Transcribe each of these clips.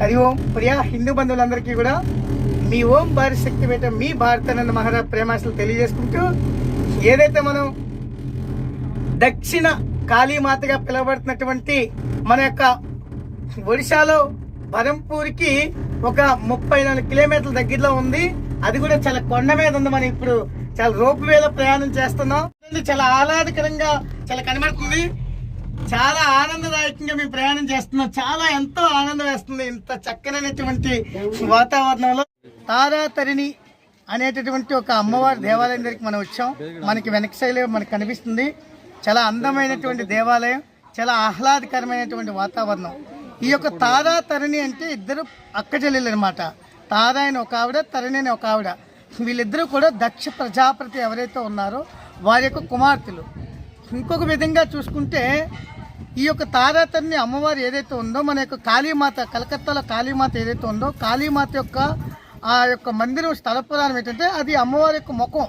హరి ఓం. ప్రియా హిందూ బంధువులందరికీ కూడా మీ ఓం భారీ శక్తిపీఠ మీ భారతానంద మహారాజ్ ప్రేమాశలు తెలియజేసుకుంటూ, ఏదైతే మనం దక్షిణ కాళీమాతగా పిలువబడుతున్నటువంటి మన యొక్క ఒడిశాలో బరంపూర్కి ఒక 34 కిలోమీటర్ల దగ్గరలో ఉంది. అది కూడా చాలా కొండ మీద ఉంది. మనం ఇప్పుడు చాలా రోప్ వేలో ప్రయాణం చేస్తున్నాం. చాలా ఆహ్లాదకరంగా చాలా కనబడుతుంది. చాలా ఆనందదాయకంగా మేము ప్రయాణం చేస్తున్నాం. చాలా ఎంతో ఆనందం వేస్తుంది ఇంత చక్కనైనటువంటి వాతావరణంలో. తారాతరిణి అనేటటువంటి ఒక అమ్మవారి దేవాలయం దగ్గరికి మనం వచ్చాం. మనకి వెనక శైలి మనకు కనిపిస్తుంది. చాలా అందమైనటువంటి దేవాలయం, చాలా ఆహ్లాదకరమైనటువంటి వాతావరణం. ఈ యొక్క తారాతరిణి అంటే ఇద్దరు అక్క చెల్లెలు అనమాట. తారా అని ఒక ఆవిడ, తరణి అని ఒక ఆవిడ. వీళ్ళిద్దరూ కూడా దక్ష ప్రజాపతి ఎవరైతే ఉన్నారో వారి యొక్క కుమార్తెలు. ఇంకొక విధంగా చూసుకుంటే ఈ యొక్క తారాతరిణి అమ్మవారు ఏదైతే ఉందో, మన యొక్క కాళీమాత, కలకత్తాలో కాళీమాత ఏదైతే ఉందో, కాళీమాత యొక్క ఆ యొక్క మందిరం స్థల పురాణం ఏంటంటే అది అమ్మవారి యొక్క ముఖం.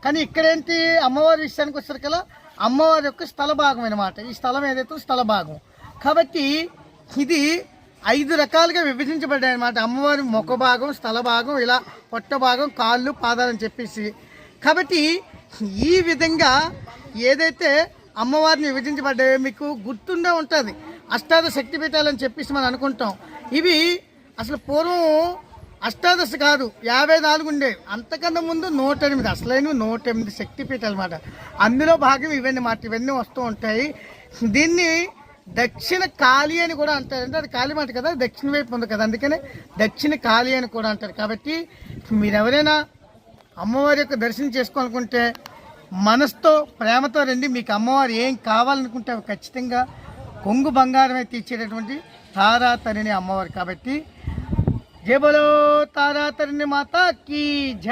కానీ ఇక్కడేంటి, అమ్మవారి విషయానికి వచ్చేసరికల్లా అమ్మవారి యొక్క స్థల భాగం అనమాట. ఈ స్థలం ఏదైతే స్థల భాగం కాబట్టి ఇది 5 రకాలుగా విభజించబడ్డాయి అనమాట. అమ్మవారి ముఖ భాగం, స్థల భాగం, ఇలా పొట్ట భాగం, కాళ్ళు, పాదాలని చెప్పేసి. కాబట్టి ఈ విధంగా ఏదైతే అమ్మవారిని విభజించబడ్డాయో మీకు గుర్తుండే ఉంటుంది. అష్టాదశ శక్తిపీఠాలని చెప్పేసి మనం అనుకుంటాం. ఇవి అసలు పూర్వం అష్టాదశ కాదు, 54 ఉండేవి. అంతకన్నా ముందు 108, అసలైన 108 శక్తిపీఠాలు అన్నమాట. అందులో భాగం ఇవన్నీ మాట. ఇవన్నీ వస్తూ ఉంటాయి. దీన్ని దక్షిణ కాళీ అని కూడా అంటారు. అంటే అది కాళీ మాట కదా, దక్షిణ వైపు ఉంది కదా, అందుకనే దక్షిణ కాళీ అని కూడా అంటారు. కాబట్టి మీరు ఎవరైనా అమ్మవారి యొక్క దర్శనం చేసుకోవాలనుకుంటే మనసుతో ప్రేమతో రండి. మీకు అమ్మవారు ఏం కావాలనుకుంటే అవి ఖచ్చితంగా కొంగు బంగారమే తీర్చేటటువంటి తారాతరిణి అమ్మవారు. కాబట్టి జై బోలో తారాతరిణి మాతాకి జై.